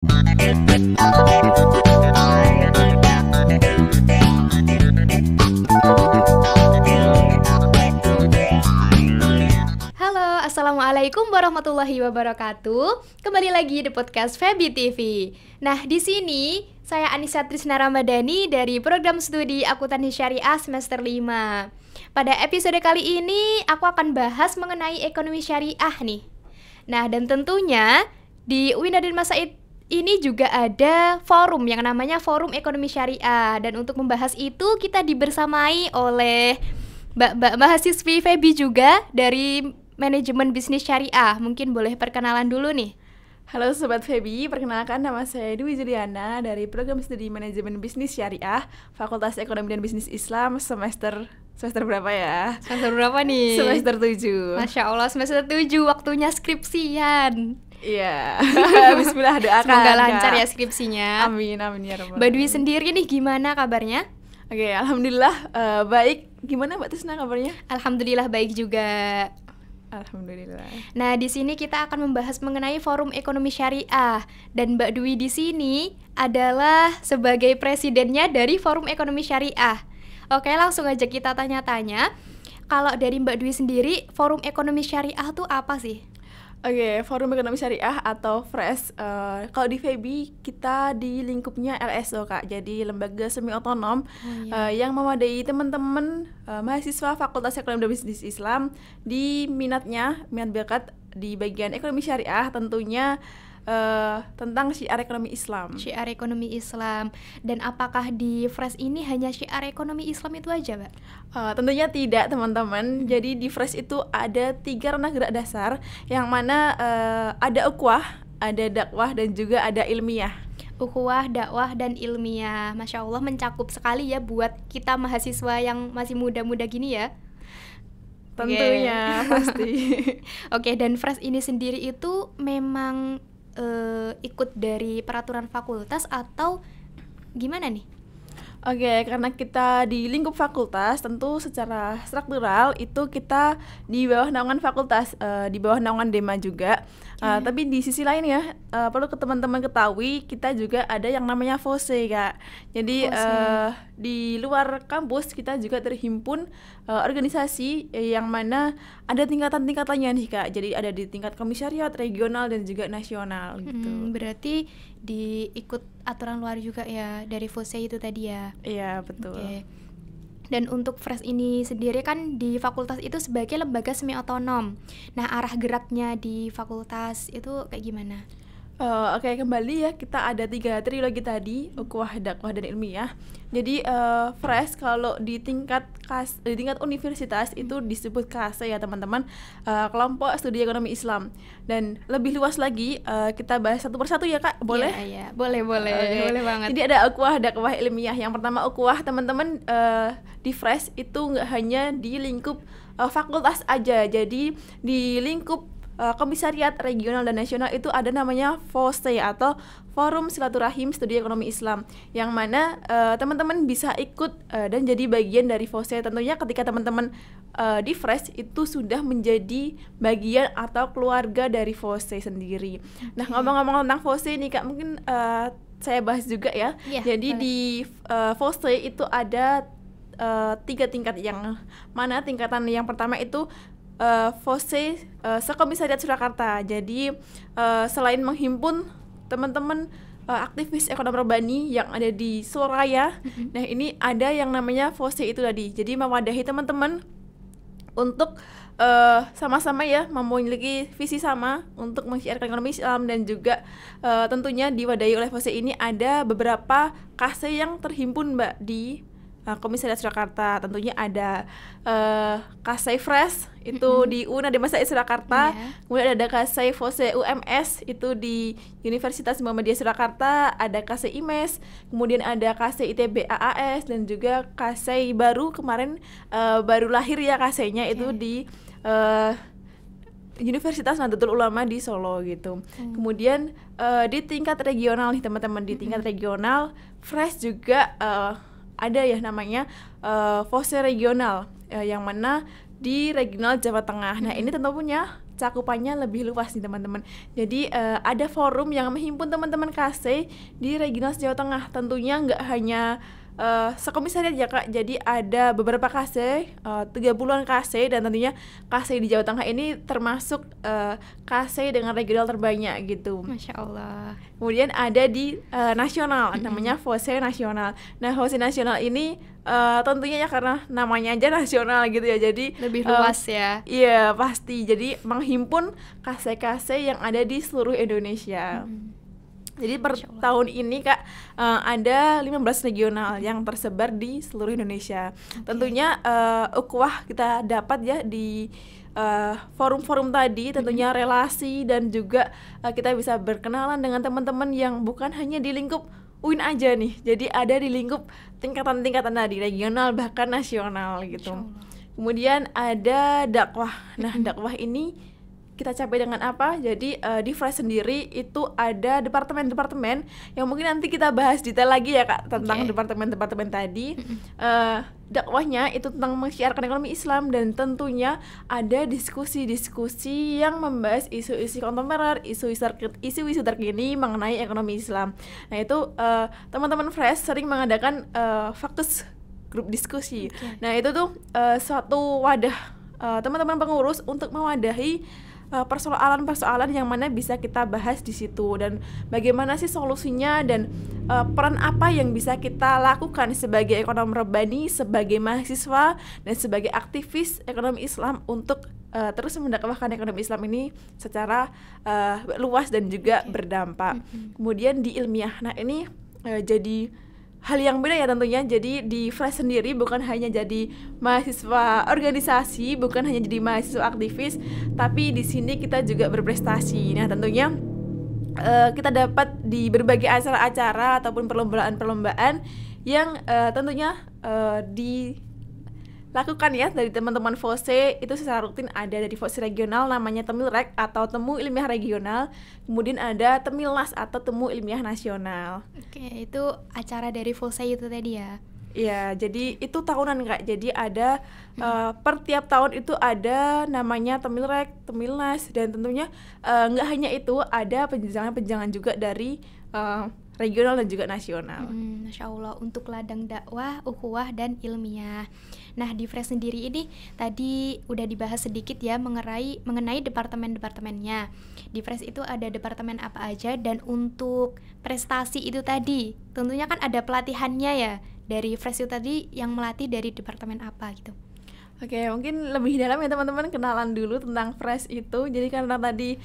Halo, assalamualaikum warahmatullahi wabarakatuh. Kembali lagi di podcast Febi TV. Nah, di sini saya Anissa Trisna Ramadhani dari program studi Akuntansi Syariah semester 5. Pada episode kali ini aku akan bahas mengenai ekonomi syariah nih. Nah, dan tentunya di UIN Raden Mas Said ini juga ada forum yang namanya Forum Ekonomi Syariah. Dan untuk membahas itu kita dibersamai oleh Mbak mahasiswi Febi juga dari Manajemen Bisnis Syariah. Mungkin boleh perkenalan dulu nih. Halo Sobat Febi, perkenalkan nama saya Dwi Juliana dari program studi Manajemen Bisnis Syariah Fakultas Ekonomi dan Bisnis Islam semester berapa ya? Semester berapa nih? Semester 7. Masya Allah, semester 7 waktunya skripsian. Iya, bismillah doakan. Semoga lancar ya skripsinya. Amin, amin ya Rabbal Mbak Dwi alamin. sendiri nih gimana kabarnya? Oke, alhamdulillah baik. Gimana Mbak Tisna kabarnya? Alhamdulillah baik juga. Alhamdulillah. Nah, di sini kita akan membahas mengenai Forum Ekonomi Syariah dan Mbak Dwi di sini adalah sebagai presidennya dari Forum Ekonomi Syariah. Oke, langsung aja kita tanya-tanya. Kalau dari Mbak Dwi sendiri, Forum Ekonomi Syariah itu apa sih? Oke, Forum Ekonomi Syariah atau FRES, kalau di FEBI kita di lingkupnya LSO Kak, jadi lembaga semi otonom yang mewadai teman-teman mahasiswa Fakultas Ekonomi dan Bisnis Islam di minat bakat di bagian ekonomi syariah, tentunya tentang syiar ekonomi Islam. Syiar ekonomi Islam. Dan apakah di FRES ini hanya syiar ekonomi Islam itu aja, Mbak? Tentunya tidak teman-teman. Jadi di FRES itu ada 3 ranah gerak dasar, yang mana ada ukhuwah, ada dakwah, dan juga ada ilmiah. Ukhuwah, dakwah, dan ilmiah. Masya Allah mencakup sekali ya buat kita mahasiswa yang masih muda-muda gini ya. Tentunya pasti. Oke, dan FRES ini sendiri itu memang ikut dari peraturan fakultas atau gimana nih? Oke, karena kita di lingkup fakultas, tentu secara struktural itu kita di bawah naungan fakultas, di bawah naungan Dema juga. Tapi di sisi lain ya, perlu teman-teman ketahui, kita juga ada yang namanya FOSE Kak. Jadi di luar kampus kita juga terhimpun organisasi yang mana ada tingkatan-tingkatannya nih Kak. Jadi ada di tingkat komisariat, regional, dan juga nasional gitu. Berarti diikut aturan luar juga ya dari FOSE itu tadi ya? Iya, betul. Oke. Dan untuk FRES ini sendiri kan di fakultas itu sebagai lembaga semi otonom. Nah, arah geraknya di fakultas itu kayak gimana? Oke, kembali ya, kita ada 3 trilogi tadi, ukhuwah, dakwah, dan ilmiah. Jadi FRES kalau di tingkat universitas itu disebut KASE ya teman-teman, kelompok studi ekonomi Islam. Dan lebih luas lagi, kita bahas satu persatu ya Kak, boleh? Iya, boleh Okay. boleh banget. Jadi ada ukhuwah, dakwah, ilmiah. Yang pertama ukhuwah, teman-teman, di FRES itu nggak hanya di lingkup fakultas aja, jadi di lingkup komisariat regional dan nasional itu ada namanya FOSE atau Forum Silaturahim Studi Ekonomi Islam, yang mana teman-teman bisa ikut dan jadi bagian dari FOSE. Tentunya ketika teman-teman di FRES itu sudah menjadi bagian atau keluarga dari FOSE sendiri. Nah, ngomong-ngomong tentang FOSE nih Kak, mungkin saya bahas juga ya. Jadi boleh. Di FOSE itu ada 3 tingkat, yang mana tingkatan yang pertama itu FOSE Sekomisariat Surakarta. Jadi selain menghimpun teman-teman aktivis ekonomi Rabbani yang ada di Surabaya, nah ini ada yang namanya FOSE itu tadi. Jadi mewadahi teman-teman untuk sama-sama ya memiliki visi sama untuk mensyiarkan ekonomi Islam, dan juga tentunya diwadahi oleh FOSE ini ada beberapa KASE yang terhimpun Mbak di Komisariat Surakarta. Tentunya ada KASE FRES itu di UIN Raden Mas Said Surakarta, kemudian ada KASE FOSE UMS itu di Universitas Muhammadiyah Surakarta, ada KASE IMES, kemudian ada KASE ITB AAS, dan juga KASE baru kemarin baru lahir ya KASE-nya itu di Universitas Nahdlatul Ulama di Solo gitu. Kemudian di tingkat regional nih teman-teman, di tingkat regional FRES juga ada ya namanya FOSE regional, yang mana di regional Jawa Tengah. Nah ini tentu punya cakupannya lebih luas nih teman-teman. Jadi ada forum yang menghimpun teman-teman KC di regional Jawa Tengah. Tentunya nggak hanya sekomisariat ya Kak, jadi ada beberapa KC, 30-an KC, dan tentunya KC di Jawa Tengah ini termasuk KC dengan regional terbanyak gitu. Masya Allah. Kemudian ada di nasional, namanya FOSE nasional. Nah FOSE nasional ini tentunya ya karena namanya aja nasional gitu ya, jadi Lebih luas ya. iya pasti, jadi menghimpun KC-KC yang ada di seluruh Indonesia. Jadi per tahun ini Kak ada 15 regional yang tersebar di seluruh Indonesia. Tentunya ukhuwah kita dapat ya di forum-forum tadi, tentunya relasi dan juga kita bisa berkenalan dengan teman-teman yang bukan hanya di lingkup UIN aja nih. Jadi ada di lingkup tingkatan-tingkatan tadi, regional bahkan nasional gitu. Kemudian ada dakwah. Nah, dakwah ini kita capai dengan apa? Jadi di FRES sendiri itu ada departemen-departemen yang mungkin nanti kita bahas detail lagi ya Kak tentang departemen-departemen tadi. Dakwahnya itu tentang mensiarkan ekonomi Islam, dan tentunya ada diskusi-diskusi yang membahas isu-isu kontemporer, isu-isu terkini mengenai ekonomi Islam. Nah itu teman-teman FRES sering mengadakan fokus grup diskusi. Nah itu tuh suatu wadah teman-teman pengurus untuk mewadahi persoalan-persoalan yang mana bisa kita bahas di situ, dan bagaimana sih solusinya, dan peran apa yang bisa kita lakukan sebagai ekonom rebani, sebagai mahasiswa, dan sebagai aktivis ekonomi Islam untuk terus mendakwahkan ekonomi Islam ini secara luas dan juga berdampak. Kemudian di ilmiah, nah ini jadi hal yang beda ya tentunya. Jadi di FRES sendiri bukan hanya jadi mahasiswa organisasi, bukan hanya jadi mahasiswa aktivis, tapi di sini kita juga berprestasi. Nah tentunya kita dapat di berbagai acara-acara ataupun perlombaan-perlombaan yang tentunya dilakukan ya dari teman-teman FOSE. Itu secara rutin ada dari FOSE regional namanya Temilrek atau Temu Ilmiah Regional, kemudian ada Temilnas atau Temu Ilmiah Nasional. Oke, itu acara dari FOSE itu tadi ya? Iya, jadi itu tahunan Kak. Jadi ada per tiap tahun itu ada namanya Temilrek, Temilnas, dan tentunya nggak hanya itu, ada penjenjangan-penjenjangan juga dari regional dan juga nasional. Masya Allah, untuk ladang dakwah, ukhuwah, dan ilmiah. Nah di FRES sendiri ini tadi udah dibahas sedikit ya mengenai departemen-departemennya. Di FRES itu ada departemen apa aja, dan untuk prestasi itu tadi tentunya kan ada pelatihannya ya. Dari FRES itu tadi yang melatih dari departemen apa gitu? Oke, mungkin lebih dalam ya teman-teman kenalan dulu tentang FRES itu. Jadi karena tadi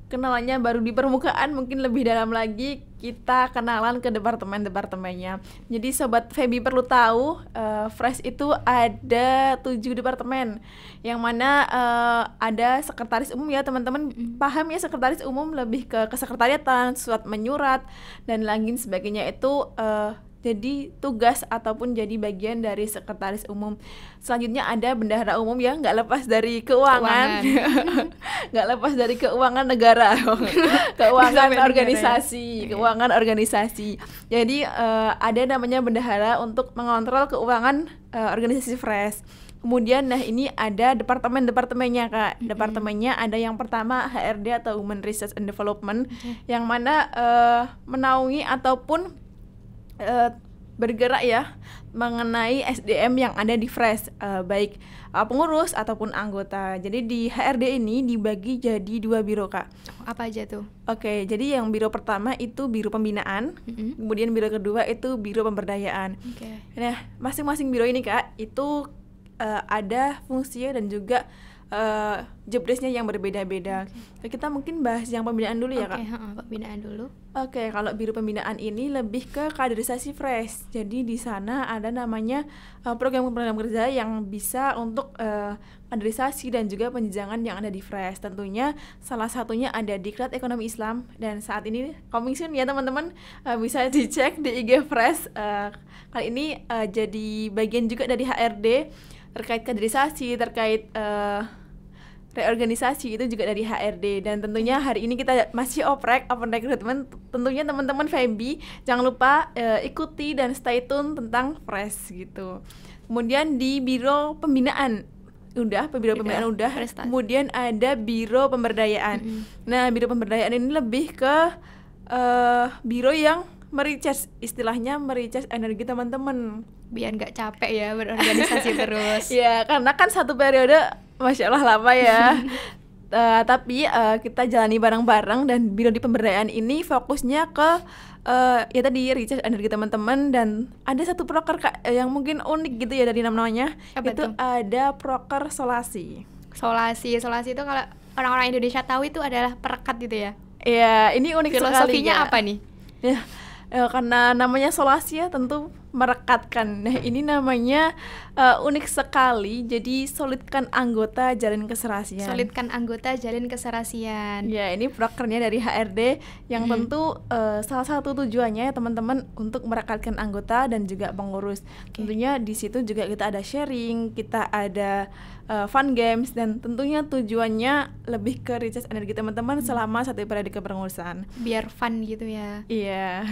kenalannya baru di permukaan, mungkin lebih dalam lagi kita kenalan ke departemen-departemennya. Jadi Sobat Feby perlu tahu, FRES itu ada 7 departemen, yang mana ada sekretaris umum ya teman-teman. Paham ya, sekretaris umum lebih ke kesekretariatan, surat menyurat, dan lain sebagainya itu jadi tugas ataupun jadi bagian dari sekretaris umum. Selanjutnya ada bendahara umum yang nggak lepas dari keuangan. Nggak lepas dari keuangan negara. Keuangan organisasi, keuangan organisasi. Jadi ada namanya bendahara untuk mengontrol keuangan organisasi FRES. Kemudian nah ini ada departemen-departemennya Kak. Departemennya ada yang pertama HRD atau Human Research and Development, yang mana menaungi ataupun bergerak ya mengenai SDM yang ada di FRES, baik pengurus ataupun anggota. Jadi di HRD ini dibagi jadi 2 biro Kak. Apa aja tuh? Oke, jadi yang biro pertama itu biro pembinaan, kemudian biro kedua itu biro pemberdayaan. Nah, masing-masing biro ini Kak itu ada fungsinya dan juga jobdesknya yang berbeda-beda. Kita mungkin bahas yang pembinaan dulu ya Kak. Pembinaan dulu. Oke, kalau biro pembinaan ini lebih ke kaderisasi FRES. Jadi di sana ada namanya program-program kerja yang bisa untuk kaderisasi dan juga penjenjangan yang ada di FRES. Tentunya salah satunya ada Diklat Ekonomi Islam, dan saat ini coming soon ya teman-teman, bisa dicek di IG FRES. Kali ini jadi bagian juga dari HRD terkait kaderisasi, terkait reorganisasi itu juga dari HRD. Dan tentunya hari ini kita masih open recruitment. Tentunya teman-teman Feby jangan lupa ikuti dan stay tune tentang FRES gitu. Kemudian di biro pembinaan biro pembinaan udah. Kemudian ada biro pemberdayaan. Nah, biro pemberdayaan ini lebih ke biro yang merecharge, istilahnya merecharge energi teman-teman biar nggak capek ya berorganisasi terus. Ya, karena kan satu periode Masya Allah lama ya. Tapi kita jalani bareng-bareng, dan biro di pemberdayaan ini fokusnya ke ya tadi recharge energi teman-teman. Dan ada satu proker Kak, yang mungkin unik gitu ya dari namanya. Apa itu tuh? ada proker solasi. Solasi itu kalau orang-orang Indonesia tahu itu adalah perekat gitu ya. Ya, ini unik sekali. Filosofinya ya. apa nih? Ya, karena namanya solasi ya tentu merekatkan. Nah, ini namanya unik sekali. Jadi solidkan anggota, jalin keserasian. Solidkan anggota, jalin keserasian. Ya, ini prokernya dari HRD yang tentu salah satu tujuannya ya teman-teman untuk merekatkan anggota dan juga pengurus. Tentunya di situ juga kita ada sharing, kita ada fun games, dan tentunya tujuannya lebih ke recharge energi teman-teman selama satu periode kepengurusan. Biar fun gitu ya. Iya.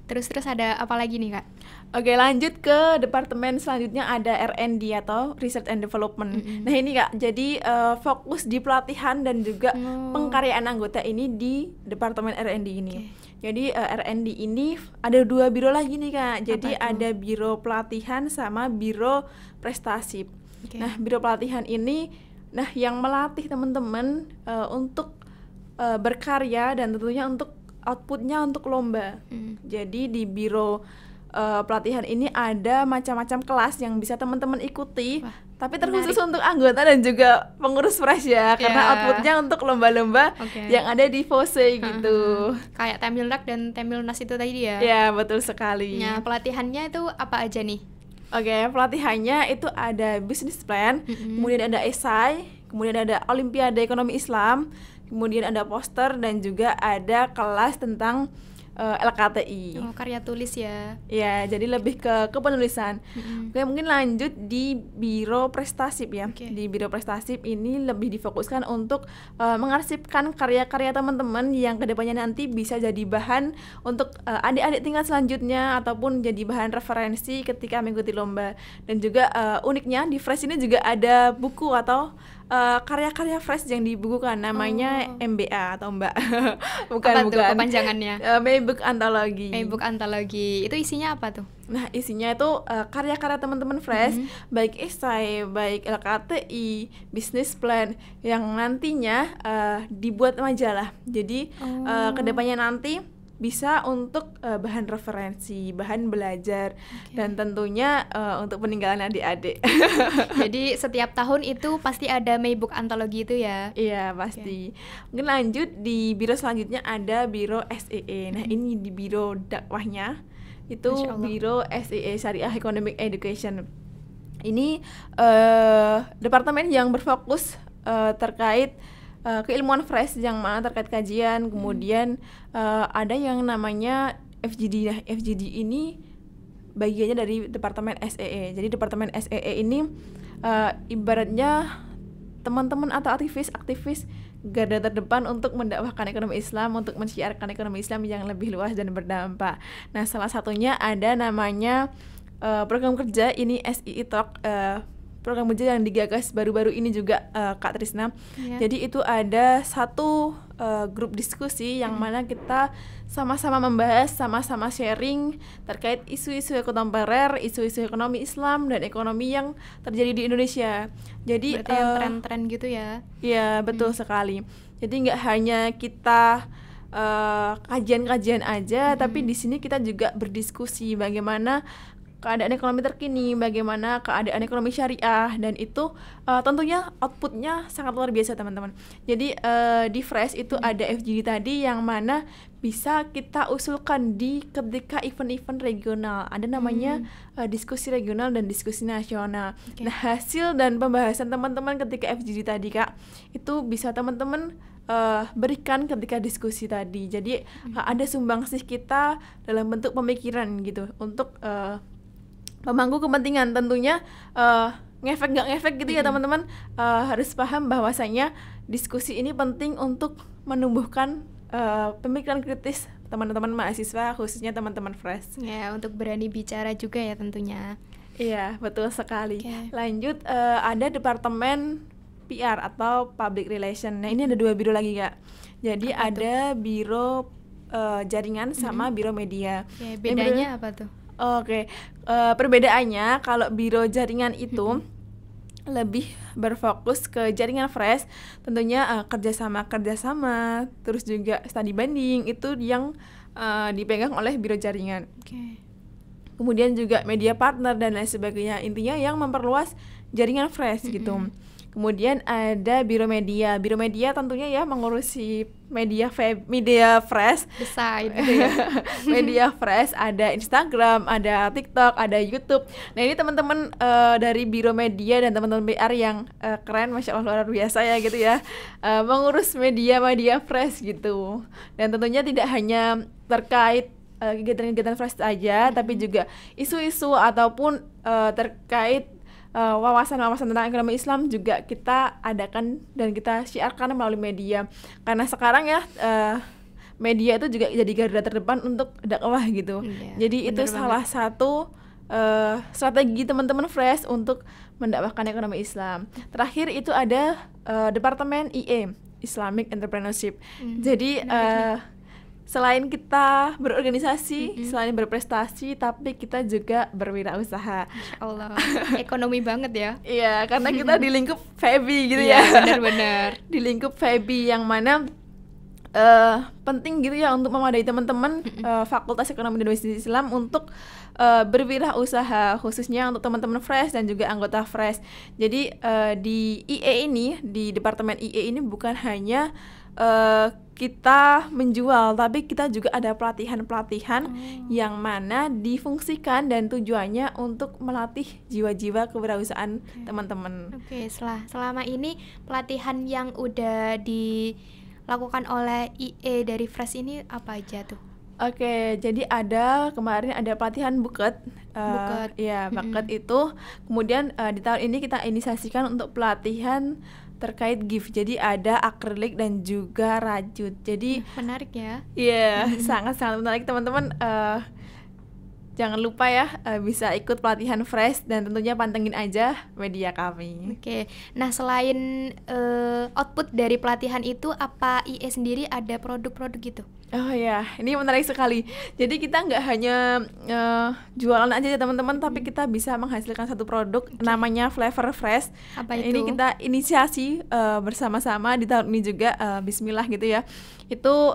Terus ada apa lagi nih Kak? Oke, lanjut ke departemen selanjutnya, ada R&D atau Research and Development. Nah, ini Kak, jadi fokus di pelatihan dan juga pengkaryaan anggota ini di departemen R&D ini. Jadi R&D ini ada 2 biro lagi nih Kak. Jadi ada biro pelatihan sama biro prestasi. Nah, biro pelatihan ini yang melatih teman-teman untuk berkarya dan tentunya untuk outputnya untuk lomba. Jadi di biro pelatihan ini ada macam-macam kelas yang bisa teman-teman ikuti. Tapi terkhusus untuk anggota dan juga pengurus fresh ya, karena outputnya untuk lomba-lomba yang ada di FOSE gitu. Kayak Temilrak dan Temilnas itu tadi ya? Ya, betul sekali. Nah, pelatihannya itu apa aja nih? Oke, pelatihannya itu ada business plan, kemudian ada esai, kemudian ada Olimpiade Ekonomi Islam, kemudian ada poster, dan juga ada kelas tentang LKTI. Oh, karya tulis ya. Ya, jadi lebih ke penulisan. Oke, mungkin lanjut di biro prestasi ya. Di biro prestasi ini lebih difokuskan untuk mengarsipkan karya-karya teman-teman yang kedepannya nanti bisa jadi bahan untuk adik-adik tingkat selanjutnya ataupun jadi bahan referensi ketika mengikuti lomba. Dan juga uniknya di Fresh ini juga ada buku atau karya-karya Fresh yang dibukukan, namanya MBA atau Mbak. bukan. Apa tuh kepanjangannya? Maybook Anthology. Maybook Anthology. Itu isinya apa tuh? Nah, isinya itu karya-karya teman-teman Fresh, baik esai, baik LKTI, business plan yang nantinya dibuat majalah. Jadi kedepannya nanti bisa untuk bahan referensi, bahan belajar, dan tentunya untuk peninggalan adik-adik. Jadi setiap tahun itu pasti ada Maybook Anthology itu ya? Iya, pasti. Mungkin lanjut di biro selanjutnya ada biro SEE. Nah, ini di biro dakwahnya itu biro SEE, Syariah Economic Education. Ini departemen yang berfokus terkait keilmuan Fresh yang mana terkait kajian. Kemudian ada yang namanya FGD. Nah, FGD ini bagiannya dari departemen SEE. Jadi departemen SEE ini ibaratnya teman-teman atau aktivis garda terdepan untuk mendakwahkan ekonomi Islam, untuk mensiarkan ekonomi Islam yang lebih luas dan berdampak. Nah, salah satunya ada namanya program kerja ini SII Talk, program kerja yang digagas baru-baru ini juga Kak Trisna. Jadi itu ada satu grup diskusi yang mana kita sama-sama membahas, sama-sama sharing terkait isu-isu kontemporer, isu-isu ekonomi Islam dan ekonomi yang terjadi di Indonesia. Jadi berarti yang tren-tren gitu ya? Iya, betul sekali. Jadi nggak hanya kita kajian-kajian aja, tapi di sini kita juga berdiskusi bagaimana keadaan ekonomi terkini, bagaimana keadaan ekonomi syariah, dan itu tentunya outputnya sangat luar biasa teman-teman. Jadi di Fresh itu ada FGD tadi yang mana bisa kita usulkan di ketika event-event regional, ada namanya diskusi regional dan diskusi nasional. Nah, hasil dan pembahasan teman-teman ketika FGD tadi Kak, itu bisa teman-teman berikan ketika diskusi tadi. Jadi ada sumbangsih kita dalam bentuk pemikiran gitu untuk memangku kepentingan. Tentunya ngefek nggak ngefek gitu ya teman-teman, harus paham bahwasanya diskusi ini penting untuk menumbuhkan pemikiran kritis teman-teman mahasiswa, khususnya teman-teman Fresh. Ya, untuk berani bicara juga ya tentunya. Iya, betul sekali. Oke. Lanjut, ada departemen PR atau Public Relation. Nah, ini ada 2 biro lagi, Kak. Jadi Apa tuh? ada biro jaringan sama biro media. Oke, Yang biro- bedanya apa tuh? Oke, perbedaannya kalau biro jaringan itu lebih berfokus ke jaringan fresh, tentunya kerjasama, terus juga studi banding itu yang dipegang oleh biro jaringan. Oke. Kemudian juga media partner dan lain sebagainya, intinya yang memperluas jaringan fresh gitu. Kemudian ada biro media tentunya ya mengurusi media fresh. Besar gitu ya. Media fresh, ada Instagram, ada TikTok, ada YouTube. Nah, ini teman-teman dari biro media dan teman-teman PR yang keren, masya Allah luar biasa ya gitu ya, mengurus media fresh gitu. Dan tentunya tidak hanya terkait kegiatan-kegiatan fresh aja, tapi juga isu-isu ataupun terkait wawasan-wawasan tentang ekonomi Islam juga kita adakan dan kita syiarkan melalui media. Karena sekarang ya media itu juga jadi garda terdepan untuk dakwah gitu. Iya, Jadi itu bener salah satu strategi teman-teman fresh untuk mendakwahkan ekonomi Islam. Terakhir itu ada departemen IE, Islamic Entrepreneurship. Jadi selain kita berorganisasi, selain berprestasi, tapi kita juga berwirausaha. Masya Allah, ekonomi banget ya. Iya, karena kita di lingkup FEBI gitu Iya, ya. benar-benar. Di lingkup FEBI yang mana penting gitu ya untuk memadai teman-teman Fakultas Ekonomi dan Bisnis Islam untuk berwirausaha, khususnya untuk teman-teman fresh dan juga anggota fresh. Jadi di IE ini, di departemen IE ini bukan hanya kita menjual, tapi kita juga ada pelatihan-pelatihan yang mana difungsikan dan tujuannya untuk melatih jiwa-jiwa kewirausahaan teman-teman. Oke, selama ini pelatihan yang udah dilakukan oleh IE dari Fresh ini apa aja tuh? Oke, jadi kemarin ada pelatihan buket. Buket. Ya, buket itu. Kemudian di tahun ini kita inisiasikan untuk pelatihan terkait gift. Jadi ada akrilik dan juga rajut. Jadi Menarik ya. iya, sangat-sangat menarik teman-teman. Jangan lupa ya bisa ikut pelatihan fresh dan tentunya pantengin aja media kami. Oke, nah selain output dari pelatihan itu, apa IE sendiri ada produk-produk gitu? Oh ya, ini menarik sekali. Jadi kita nggak hanya jualan aja ya teman-teman, tapi kita bisa menghasilkan satu produk namanya Flavor Fresh. Apa Ini itu? kita inisiasi bersama-sama di tahun ini juga, Bismillah gitu ya. Itu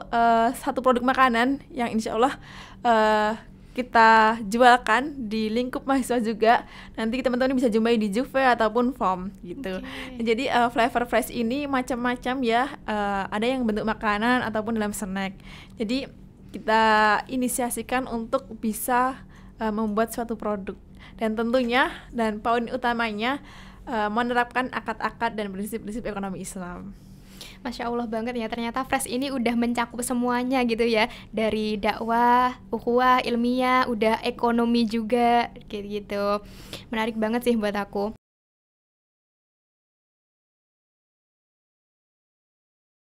satu produk makanan yang insya Allah kita jualkan di lingkup mahasiswa juga. Nanti teman-teman bisa jumpai di Juve ataupun FOM gitu. Jadi Flavor Fresh ini macam-macam ya, ada yang bentuk makanan ataupun dalam snack. Jadi kita inisiasikan untuk bisa membuat suatu produk, dan tentunya dan poin utamanya menerapkan akad-akad dan prinsip-prinsip ekonomi Islam. Masya Allah banget ya, ternyata Fresh ini udah mencakup semuanya gitu ya. Dari dakwah, ukhuwah, ilmiah, udah ekonomi juga kayak gitu. Menarik banget sih buat aku.